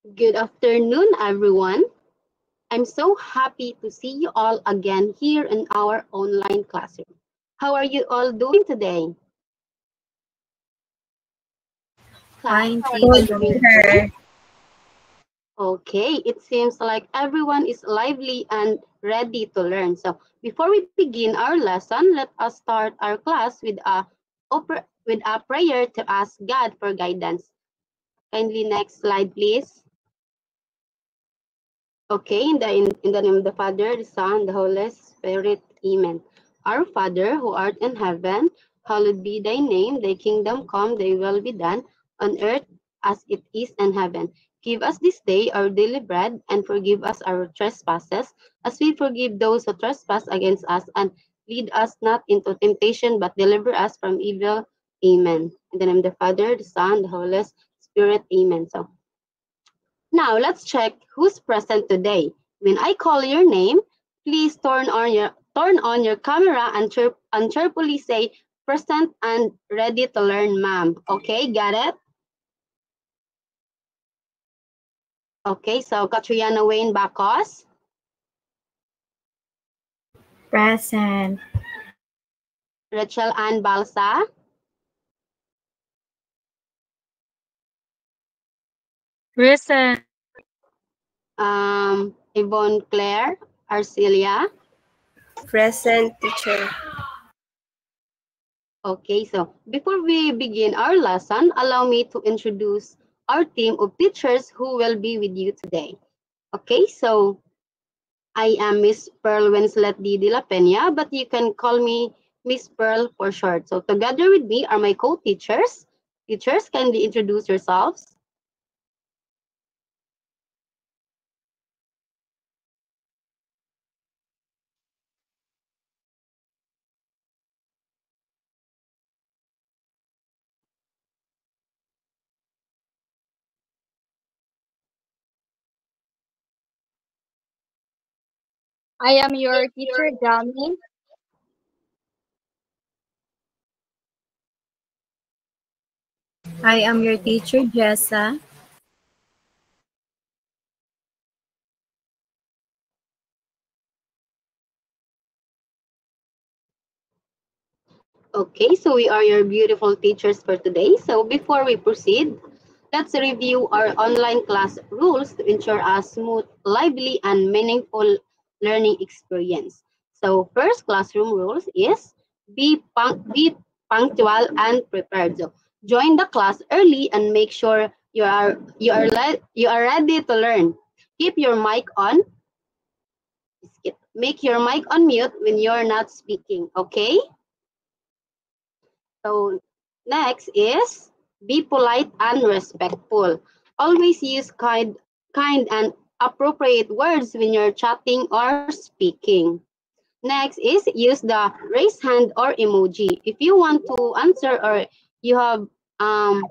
Good afternoon, everyone. I'm so happy to see you all again here in our online classroom. How are you all doing today? Class, Fine, how are you teacher. doing today? Okay, it seems like everyone is lively and ready to learn. So, before we begin our lesson, let us start our class with a prayer to ask God for guidance. Kindly next slide, please. Okay, in the name of the Father, the Son, the Holy Spirit. Amen. Our Father, who art in heaven, hallowed be thy name. Thy kingdom come, thy will be done, on earth as it is in heaven. Give us this day our daily bread, and forgive us our trespasses, as we forgive those who trespass against us. And lead us not into temptation, but deliver us from evil. Amen. In the name of the Father, the Son, the Holy Spirit. Amen. So, now let's check who's present today. When I call your name, please turn on your camera and cheerfully say present and ready to learn, ma'am. Okay, got it? Okay, so Katriana Wayne Bacos, Present. Rachel Ann Balsa, Present. Yvonne Claire Arcelia. Present, teacher. Okay, so before we begin our lesson, allow me to introduce our team of teachers who will be with you today. Okay, so I am Miss Pearl Winslet D. De La Peña, but you can call me Miss Pearl for short. So together with me are my co-teachers. Teachers, kindly introduce yourselves. I am your teacher, Jami. I am your teacher, Jessa. Okay, so we are your beautiful teachers for today. So before we proceed, let's review our online class rules to ensure a smooth, lively, and meaningful learning experience. So first classroom rules is be punctual and prepared. So join the class early and make sure you are ready to learn. Keep your mic on. Make your mic on mute when you're not speaking. Okay. So next is be polite and respectful. Always use kind and appropriate words when you're chatting or speaking. Next is use the raise hand or emoji. If you want to answer or you have um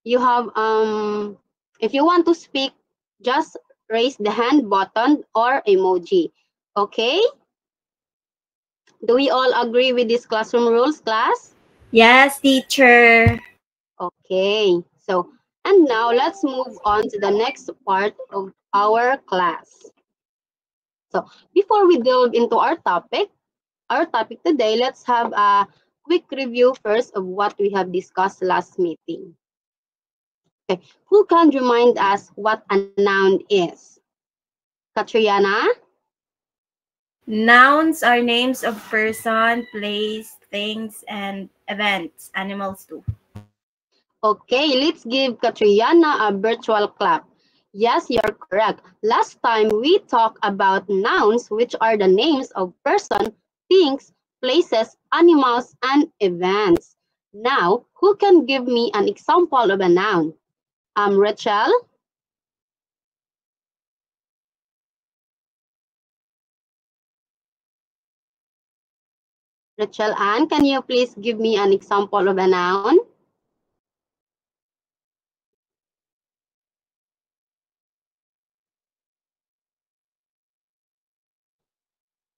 you have if you want to speak, just raise the hand button or emoji. Okay? Do we all agree with these classroom rules, class? Yes, teacher. Okay, so and now let's move on to the next part of our class. So before we delve into our topic today, let's have a quick review first of what we have discussed last meeting. Okay, who can remind us what a noun is? Katriana? Nouns are names of person, place, things, and events. Animals too. Okay, let's give Katriana a virtual clap. Yes, you're correct. Last time we talked about nouns, which are the names of person, things, places, animals, and events. Now, who can give me an example of a noun? Rachel? Rachel Ann, can you please give me an example of a noun?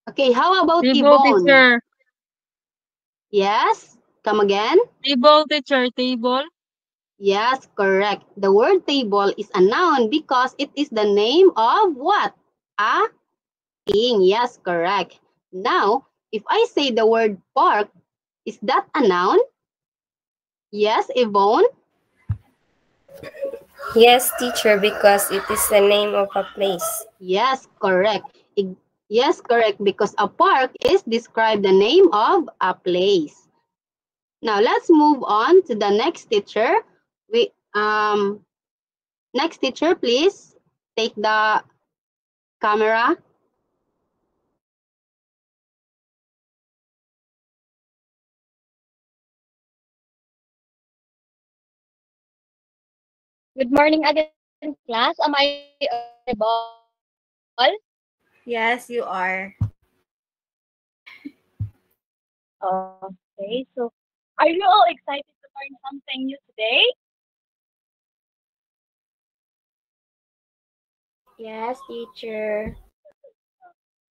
Okay, how about Table, Yvonne? teacher. Yes? Come again? Table, teacher. Table. Yes, correct. The word table is a noun because it is the name of what? A thing. Yes, correct. Now, if I say the word park, is that a noun? Yes, Yvonne? Yes, teacher, because it is the name of a place. Yes, correct. Yes, correct, because a park is describe the name of a place. Now, let's move on to the next teacher. Next teacher, please take the camera. Good morning again, class. Am I audible? Yes, you are. Okay, so are you all excited to learn something new today? Yes, teacher.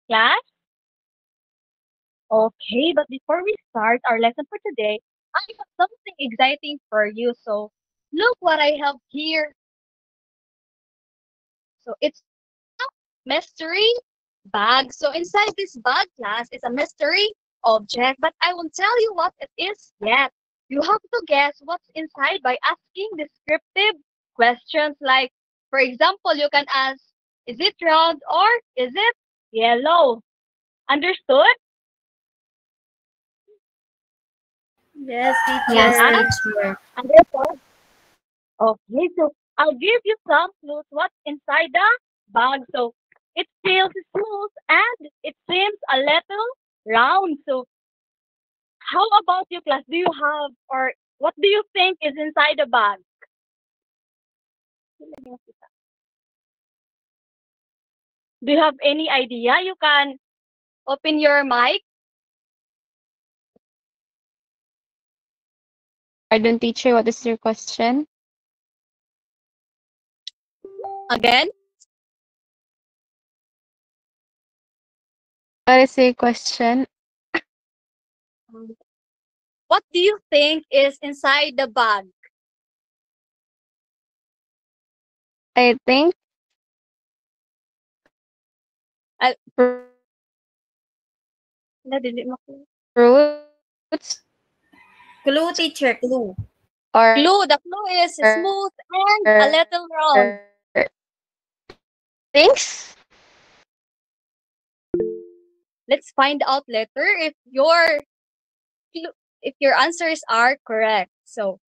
Class? Okay, but before we start our lesson for today, I have something exciting for you. So look what I have here. So it's mystery bag. So inside this bag, class, is a mystery object, but I won't tell you what it is yet. You have to guess what's inside by asking descriptive questions like, for example, you can ask, is it round or is it yellow? Understood? Yes, Yes, teacher. Class? teacher. Understood? Okay, so I'll give you some clues what's inside the bag. So it feels smooth and it seems a little round. So how about you, class? Do you have or what do you think is inside the bag? Do you have any idea? You can open your mic Pardon, teacher, what is your question? again. What is your question? What do you think is inside the bag? I think Uh, fr- dili maku- fruits Clue, teacher, clue. or Clue. The clue is smooth and a little round. things. Let's find out later if your answers are correct. So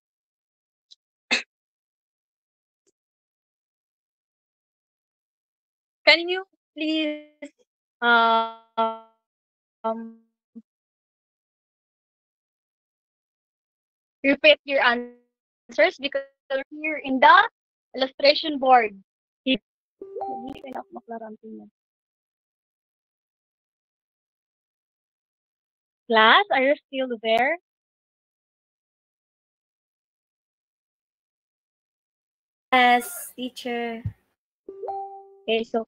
can you please repeat your answers because they're here in the illustration board. Here. Hindi kayo maklaran tingnan. Class, are you still there? Yes, teacher. Okay, so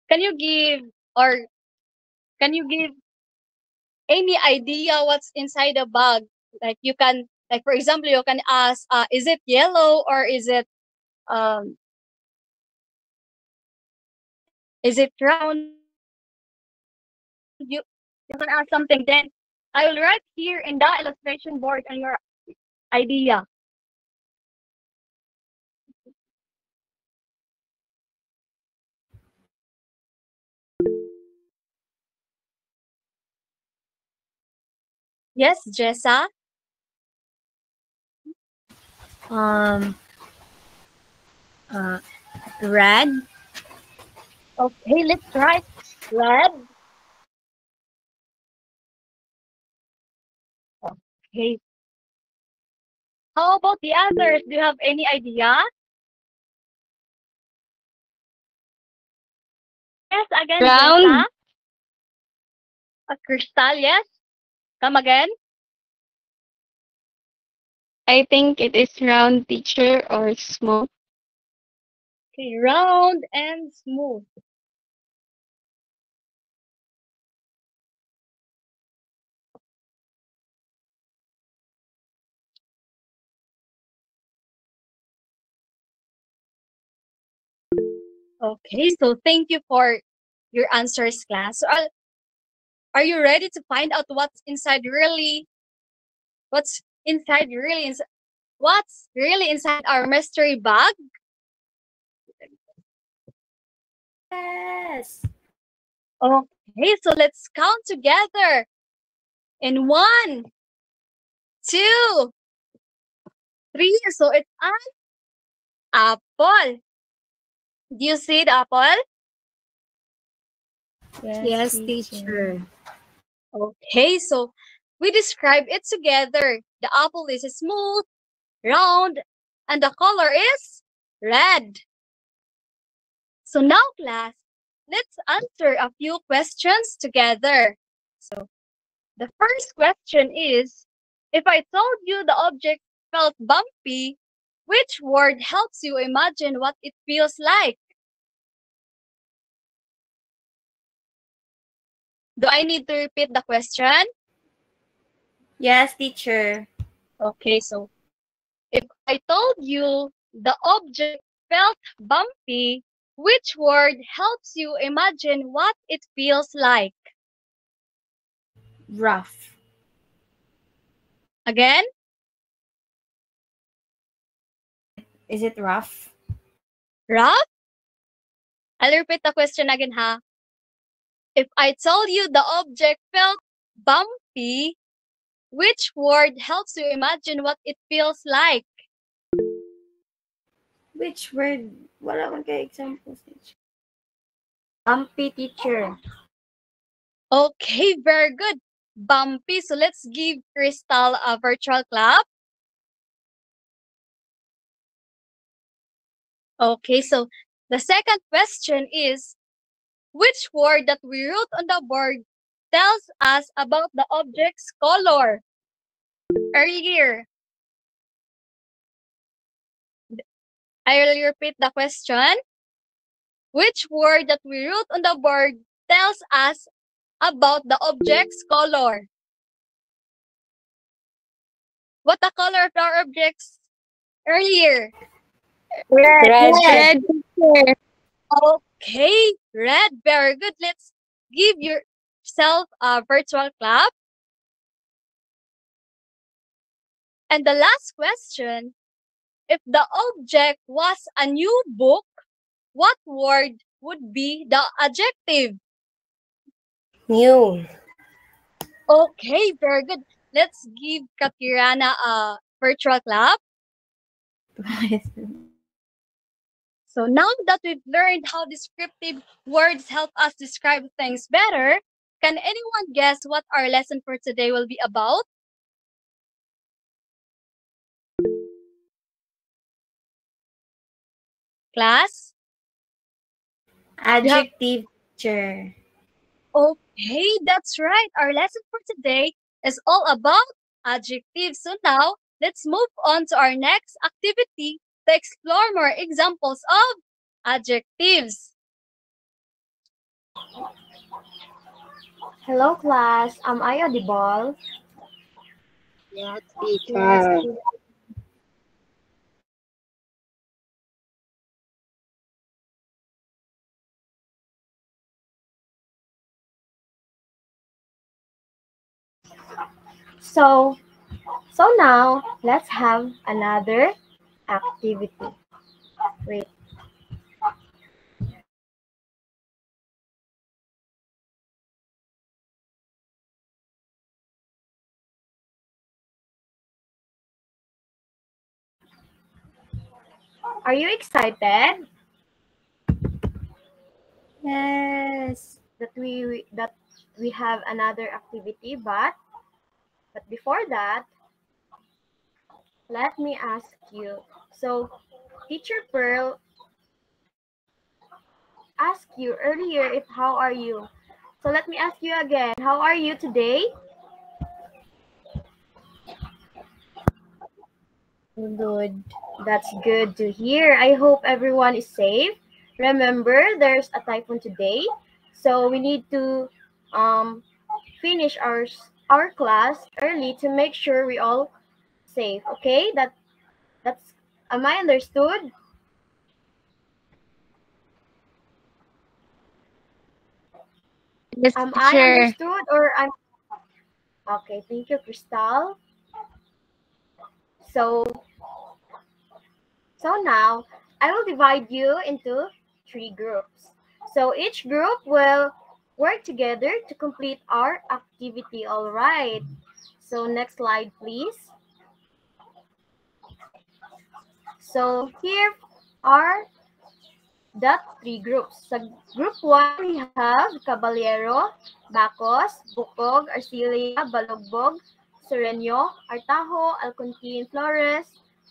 can you give or can you give any idea what's inside the bag? Like you can like for example you can ask is it yellow or um is it round? You can ask something then I will write here in the illustration board on your idea. Yes, Jessa. Um, uh, red. Okay, let's try red. Okay. How about the others? Do you have any idea? Yes, again, Jessa. Round. A crystal, yes. Come again. I think it is round, teacher, or small. Okay, round and smooth. Okay, so thank you for your answers, class. So, are you ready to find out what's inside really? What's inside really? What's really inside our mystery bag? Yes. Okay, so let's count together. In 1, 2, 3. So it's an apple. Do you see the apple? Yes, teacher. Okay, so we describe it together. The apple is smooth, round, and the color is red. So now, class, let's answer a few questions together. So the first question is, if I told you the object felt bumpy, which word helps you imagine what it feels like? Do I need to repeat the question? Yes, teacher. Okay, so if I told you the object felt bumpy, which word helps you imagine what it feels like? Rough. Again? Is it rough? Rough? I'll repeat the question again, ha? If I told you the object felt bumpy, which word helps you imagine what it feels like? Which word? Wala man kay examples, teacher. Bumpy, teacher. Okay, very good. Bumpy. So let's give Crystal a virtual clap. Okay, so the second question is, which word that we wrote on the board tells us about the object's color? Earlier, I'll repeat the question. Which word that we wrote on the board tells us about the object's color? What the color of our objects earlier? Red. Red teacher. Okay, red. Very good. Let's give yourself a virtual clap. And the last question, if the object was a new book, what word would be the adjective? New. Okay, very good. Let's give Katirana a virtual clap. So now that we've learned how descriptive words help us describe things better, can anyone guess what our lesson for today will be about? Class? Adjective, teacher. Okay, that's right. Our lesson for today is all about adjectives. So now, let's move on to our next activity to explore more examples of adjectives. Hello, class. Am I audible? Yes, teacher. So now let's have another activity. Wait. Are you excited? Yes. That we have another activity, but before that, let me ask you. So, Teacher Pearl asked you earlier if how are you? So let me ask you again. How are you today? Good. That's good to hear. I hope everyone is safe. Remember, there's a typhoon today, so we need to finish our class early to make sure we all safe. Okay? That's am I understood? Yes, Am I teacher. understood or I'm okay? Thank you, Crystal. So now I will divide you into 3 groups. So each group will work together to complete our activity. All right. So next slide, please. So here are the 3 groups. Sa group 1, we have Caballero, Bacos, Bukog, Arcilia, Balogbog, Sereño, Artajo, Alcontin, Flores,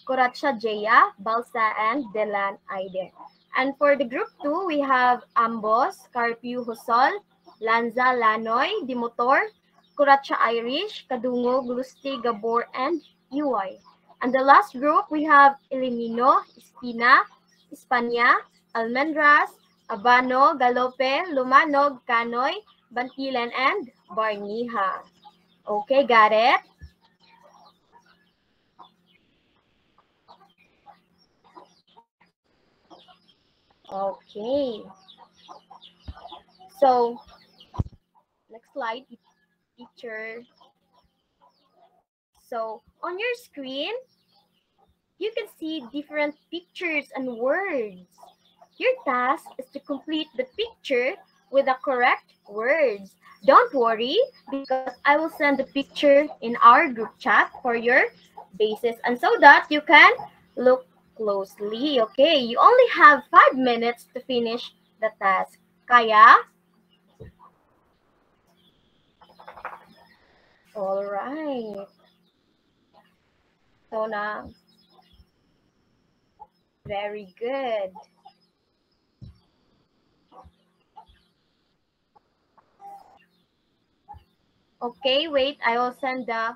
Coracha, Jaya, Balsa, and Delan Aide. And for the group 2, we have Ambos, Carpio, Husol, Lanza, Lanoy, Dimotor, Coracha, Irish, Kadungog, Lustig, Gabor, and Uy. And the last group, we have Elimino, Espina, Espanya, Almendras, Abano, Galope, Lumanog, Canoy, Bantilan, and Barniha. Okay, got it? Okay. So, next slide, teacher. So, on your screen, you can see different pictures and words. Your task is to complete the picture with the correct words. Don't worry because I will send the picture in our group chat for your basis and so that you can look closely. Okay, you only have 5 minutes to finish the task. Kaya? All right. So now, very good. Okay, wait. I will send the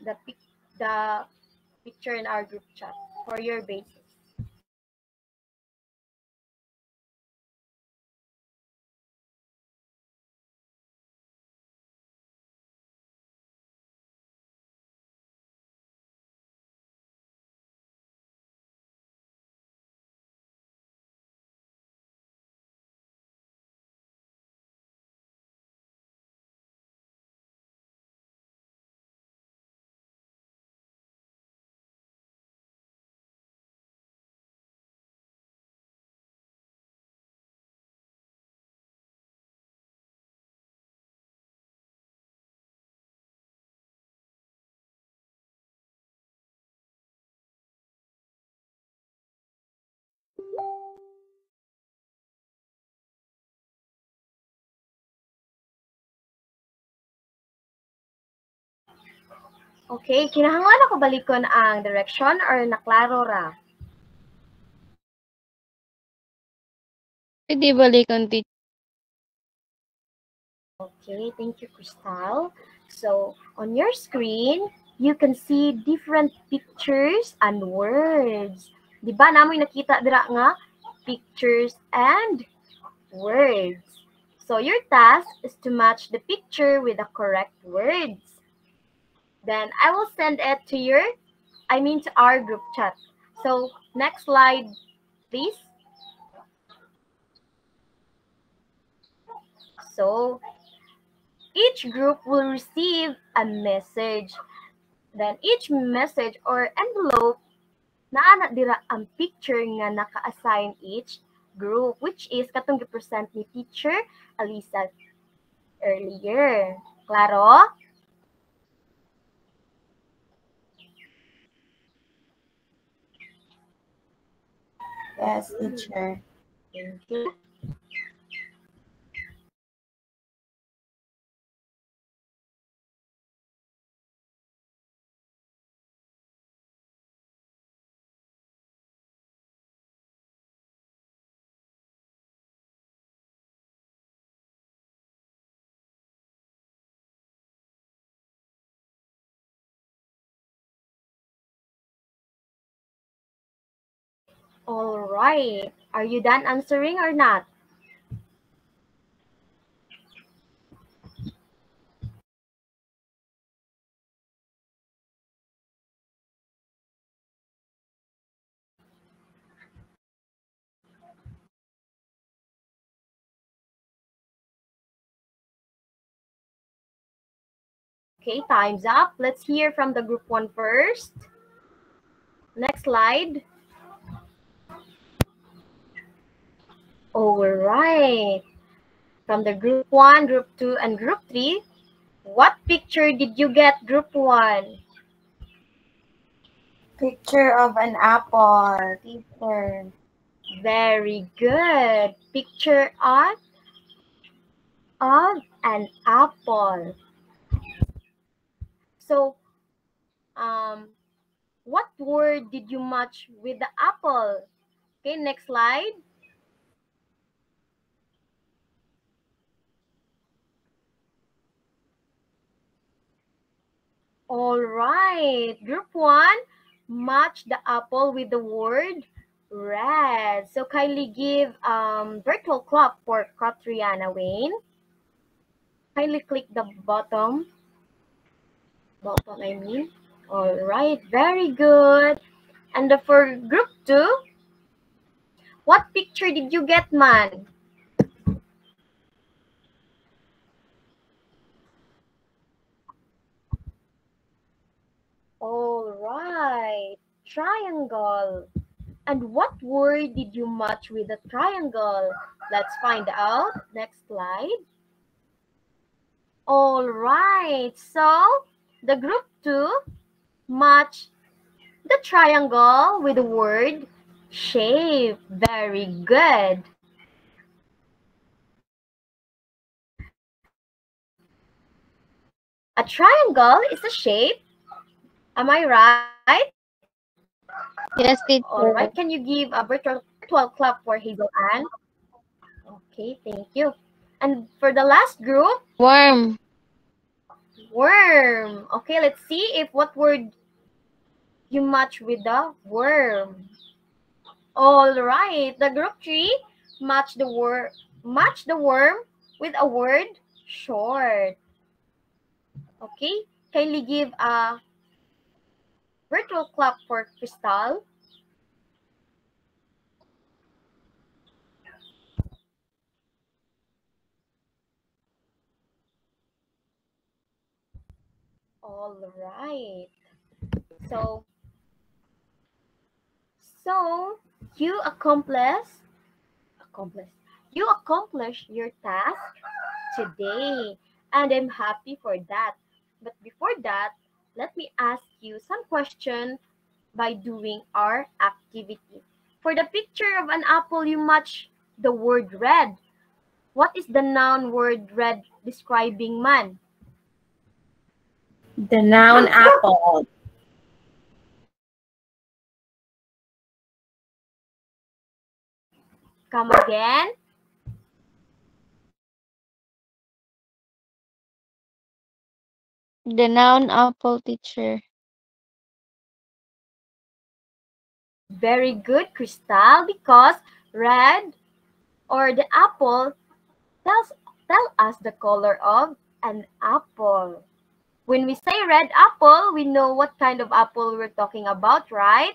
the picture in our group chat for your basis. Okay, kinahanglan ako balikon ang direction or naklaro ra? Pwede balikan, teacher. Okay, thank you, Crystal. So, on your screen, you can see different pictures and words. Di ba namoy nakita dira nga pictures and words. So, your task is to match the picture with the correct words. Then I will send it to to our group chat. So, next slide, please. So, each group will receive a message. Then, each message or envelope, naana dira ang picture nga naka-assign each group, which is katong gi-present ni teacher Alisa earlier. Klaro? Yes, teacher. Thank you. All right. Are you done answering or not? Okay, time's up. Let's hear from the group 1 first. Next slide. All right. From the group 1, group 2, and group 3, what picture did you get, group 1? Picture of an apple, teacher. Very good. Picture of an apple. So, what word did you match with the apple? Okay, next slide. All right. Group 1, match the apple with the word red. So kindly give virtual clap for Katriana Wayne. Kindly click the bottom. I mean. All right. Very good. And for group 2, what picture did you get, man? All right. Triangle. And what word did you match with a triangle? Let's find out. Next slide. All right. So, the group 2 match the triangle with the word shape. Very good. A triangle is a shape. Am I right? Yes, teacher. All right. Can you give a virtual clap for Hazel Ann? Okay, thank you. And for the last group, Worm. worm. Okay, let's see if what word you match with the worm. All right. The group 3 match the worm with a word short. Okay. Kindly give a virtual clap for Crystal. All right. So you accomplished your task today, and I'm happy for that. But before that, let me ask you some questions by doing our activity. For the picture of an apple, you match the word red. What is the noun word red describing, man? The noun apple. Come again. The noun apple, teacher. Very good, Crystal, because red or the apple tell us the color of an apple. When we say red apple, we know what kind of apple we're talking about, right?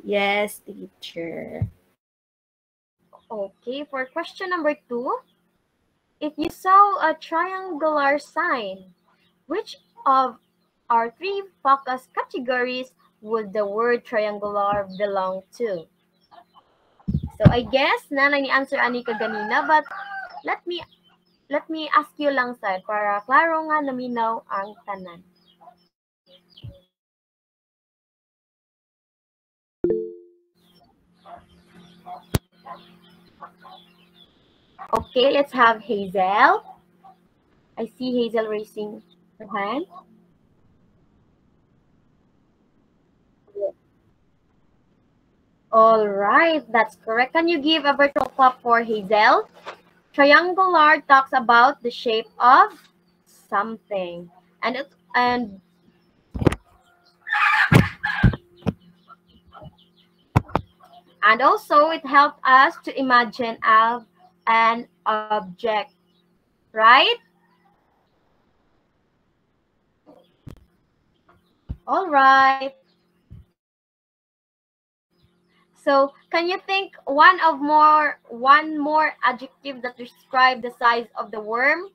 Yes, teacher. Okay, for question number 2, if you saw a triangular sign, which of our 3 focus categories would the word triangular belong to? So I guess na ni answer ani kaganina, but let me ask you lang sad para klaro nga naminaw ang tanan. Okay, let's have Hazel. I see Hazel raising her hand. All right, that's correct. Can you give a virtual clap for Hazel? Triangular talks about the shape of something, and also it helps us to imagine an object, right? All right. So can you think one more adjective that describe the size of the worm?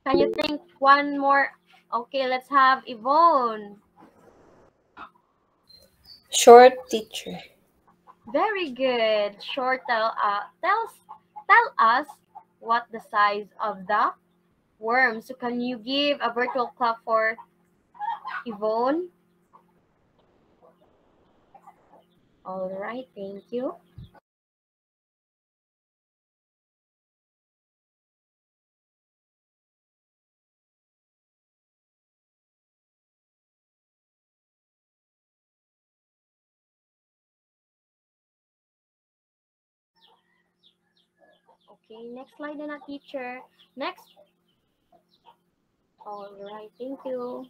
Can you think one more? Okay, let's have Yvonne. Short, teacher. Very good. Short, tell us what the size of the worm. So can you give a virtual clap for Yvonne? All right, thank you. Okay, next slide na teacher. Next. All right, thank you.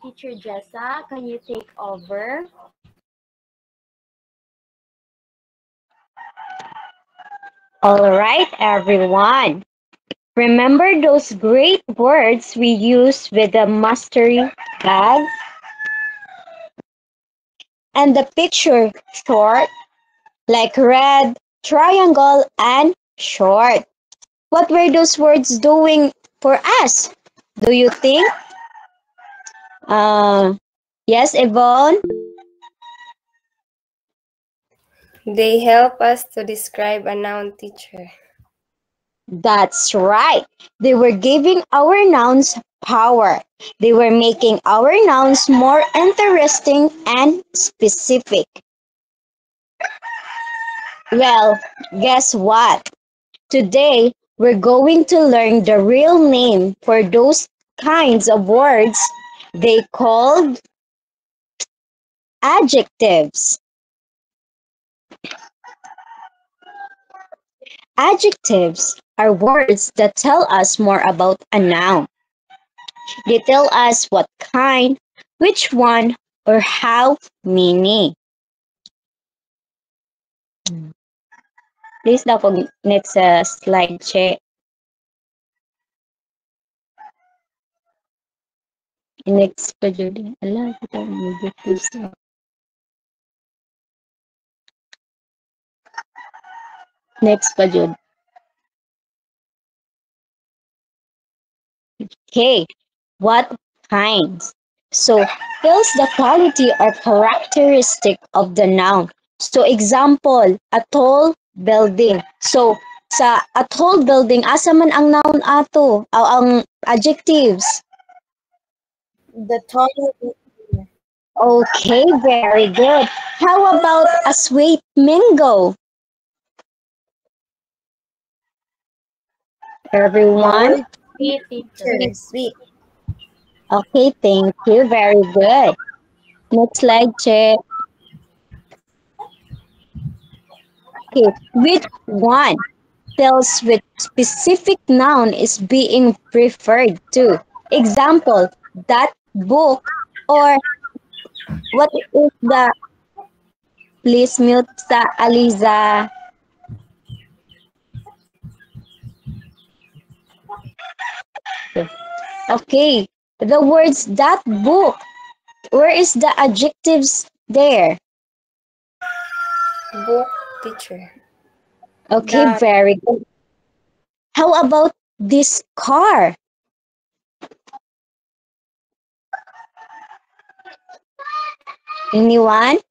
Teacher Jessa, can you take over? All right, everyone. Remember those great words we used with the mastery bag? And the picture short, like red, triangle, and short. What were those words doing for us? Do you think? Yes, Yvonne? They help us to describe a noun, teacher. That's right. They were giving our nouns power. They were making our nouns more interesting and specific. Well, guess what? Today, we're going to learn the real name for those kinds of words they called adjectives. Adjectives are words that tell us more about a noun. They tell us what kind, which one, or how many. Please daw po next slide, Che. Next pa, Judy. Ala, kita mag please. Next pa, Judy. Okay, what kinds? So, tells the quality or characteristic of the noun. So, example, a tall building. So, sa a tall building, asa man ang noun ato? Ang adjectives. The tall. Okay, very good. How about a sweet mango? Everyone? Sweet, teacher. Sweet. Okay, thank you. Very good. Next slide, Che. Okay, which one tells which specific noun is being referred to? Example, that book, or what is the, please mute sa Aliza. Okay, the words that book, where is the adjectives there? Book, teacher. Okay, That. very good. How about this car? Anyone?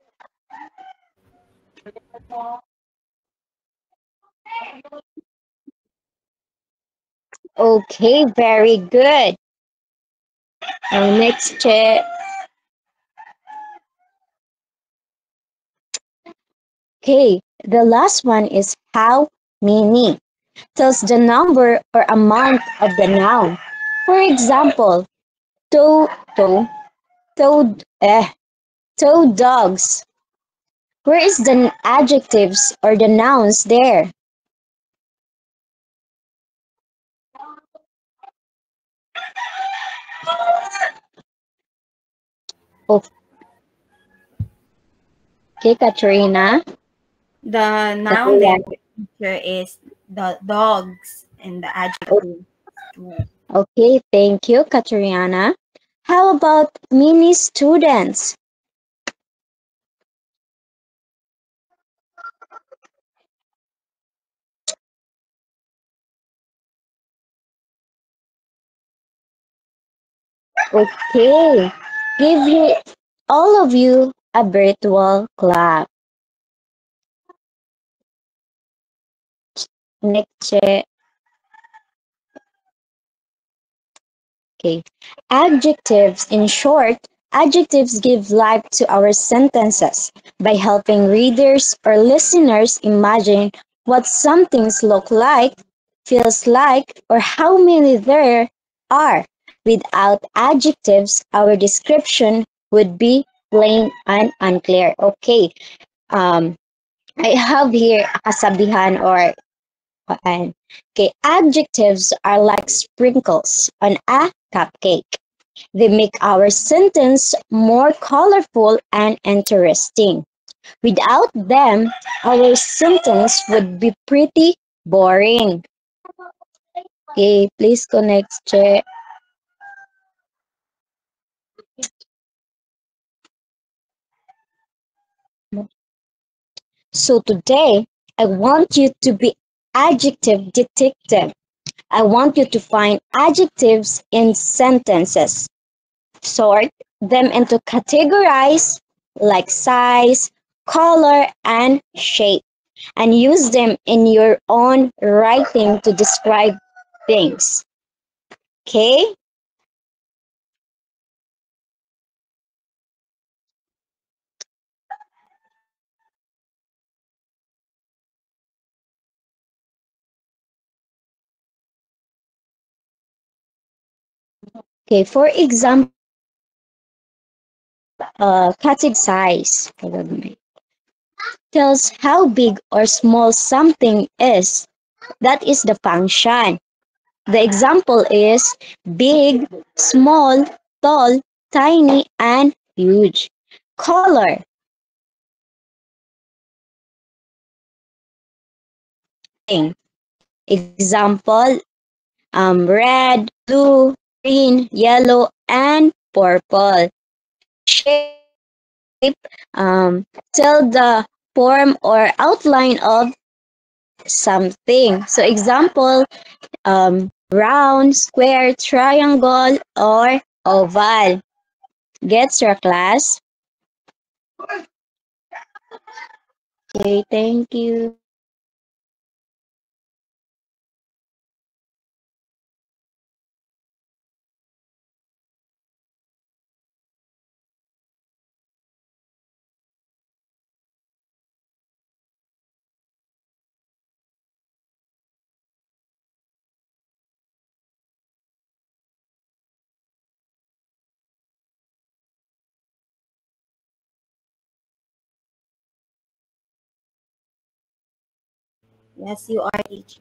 Okay, very good. Next check. Okay, the last one is how many. Tells the number or amount of the noun. For example, two, two, two, two dogs. Where is the adjectives or the nouns there? Okay, Katrina. The noun there is the dogs and the adjective. Okay, thank you, Katriana. How about mini students? Okay. Give you, all of you a virtual clap. Next. Okay. Adjectives. In short, adjectives give life to our sentences by helping readers or listeners imagine what some things look like, feels like, or how many there are. Without adjectives, our description would be plain and unclear. Okay. Um, I have here a kasabihan or okay, adjectives are like sprinkles on a cupcake. They make our sentence more colorful and interesting. Without them, our sentence would be pretty boring. Okay, please connect, Che. So today, I want you to be adjective detective. I want you to find adjectives in sentences. Sort them into categories like size, color, and shape, and use them in your own writing to describe things. Okay? Okay, for example, category size tells how big or small something is. That is the function. The example is big, small, tall, tiny, and huge. Color. Example, red, blue, green, yellow, and purple. Shape, tell the form or outline of something. So example, round, square, triangle, or oval. Gets your class? Okay, thank you. Yes, you are, teacher.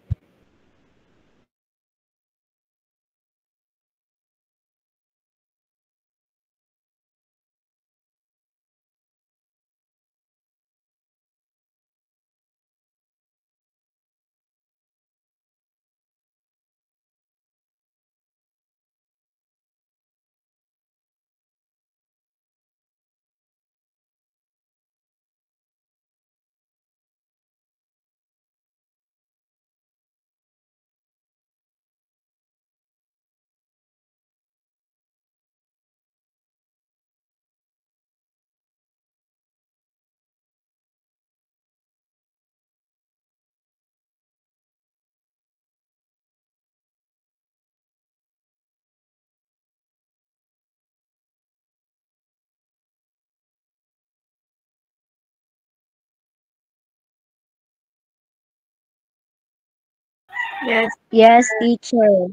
Yes. Yes, teacher.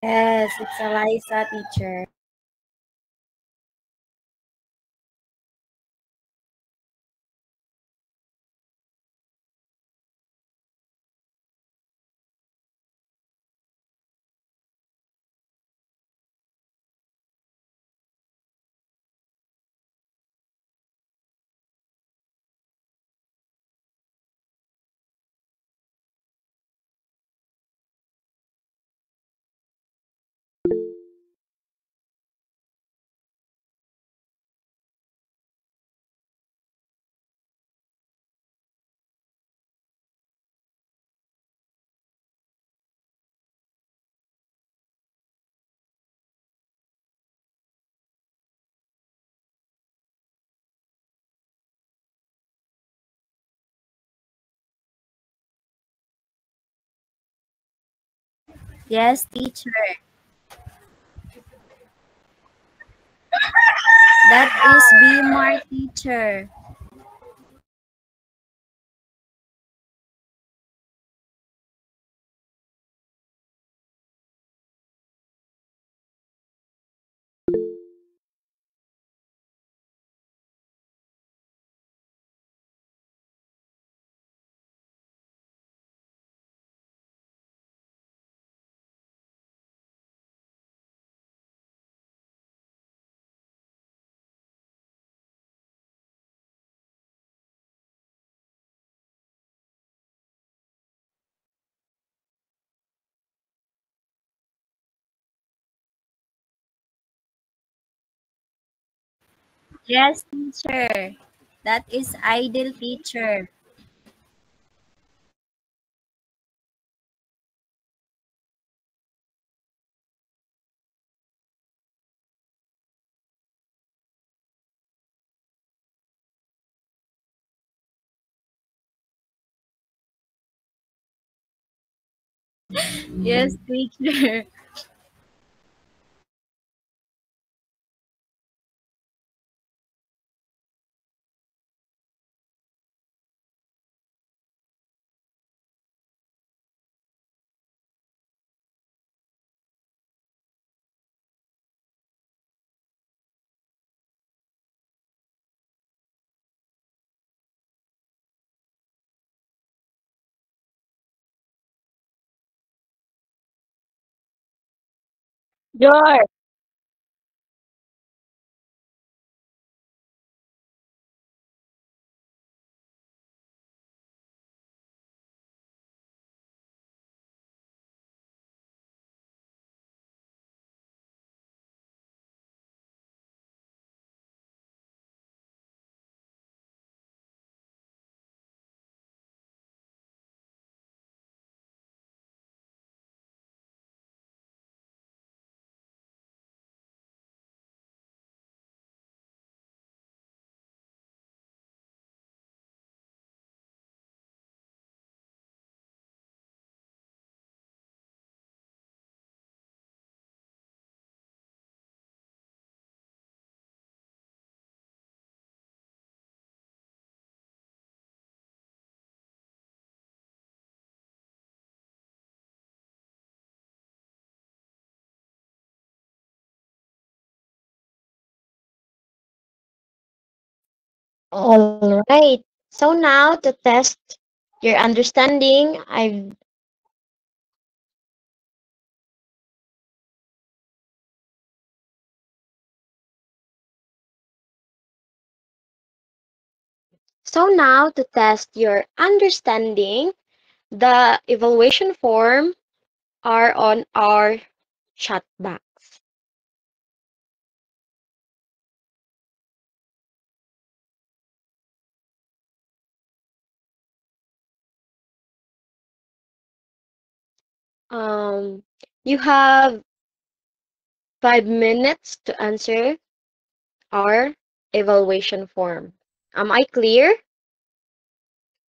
Yes, it's Eliza, teacher. Yes, teacher. That is be more teacher. Yes, teacher. That is ideal teacher. Yes, teacher. George. All right. So now to test your understanding, the evaluation form are on our chat box. You have 5 minutes to answer our evaluation form. Am I clear?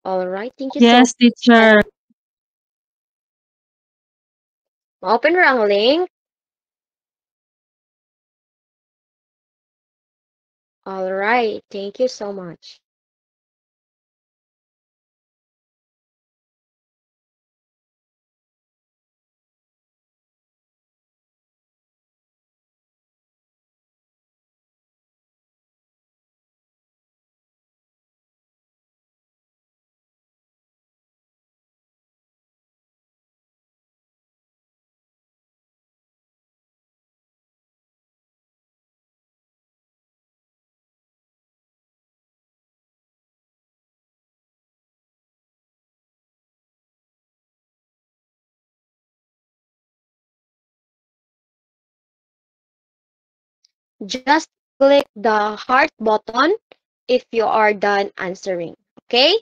All right. Thank you so Yes, teacher. much. Open ang link. All right. Thank you so much. Just click the heart button if you are done answering. Okay?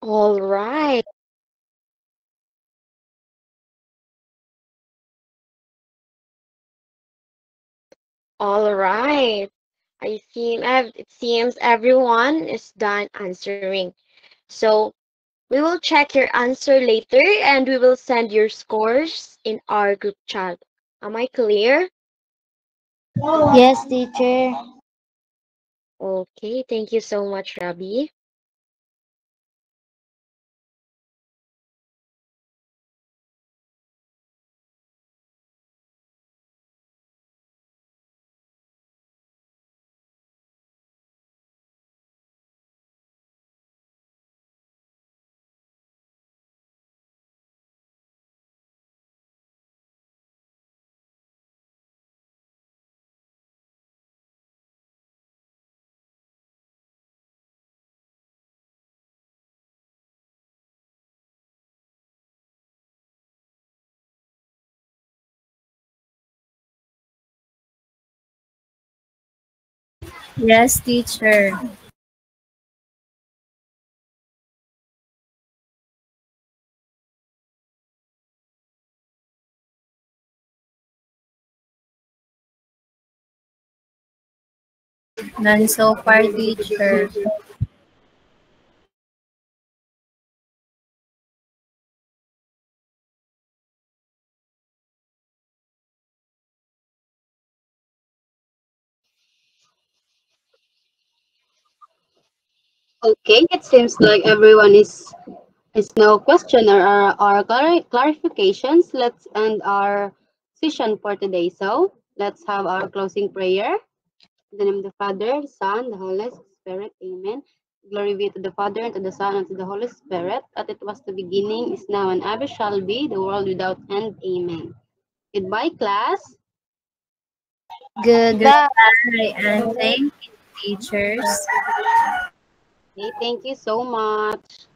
All right. All right. It seems everyone is done answering. So we will check your answer later and we will send your scores in our group chat. Am I clear? Yes, teacher. Okay, thank you so much, Rabi. Yes, teacher. None so far, teacher. Okay, it seems like everyone is no question or clarifications. Let's end our session for today. So let's have our closing prayer. In the name of the Father, the Son, the Holy Spirit. Amen. Glory be to the Father, and to the Son, and to the Holy Spirit, as it was the beginning, is now, and ever shall be, the world without end. Amen. Goodbye, class. Goodbye. Goodbye and thank you, teachers. Okay, thank you so much.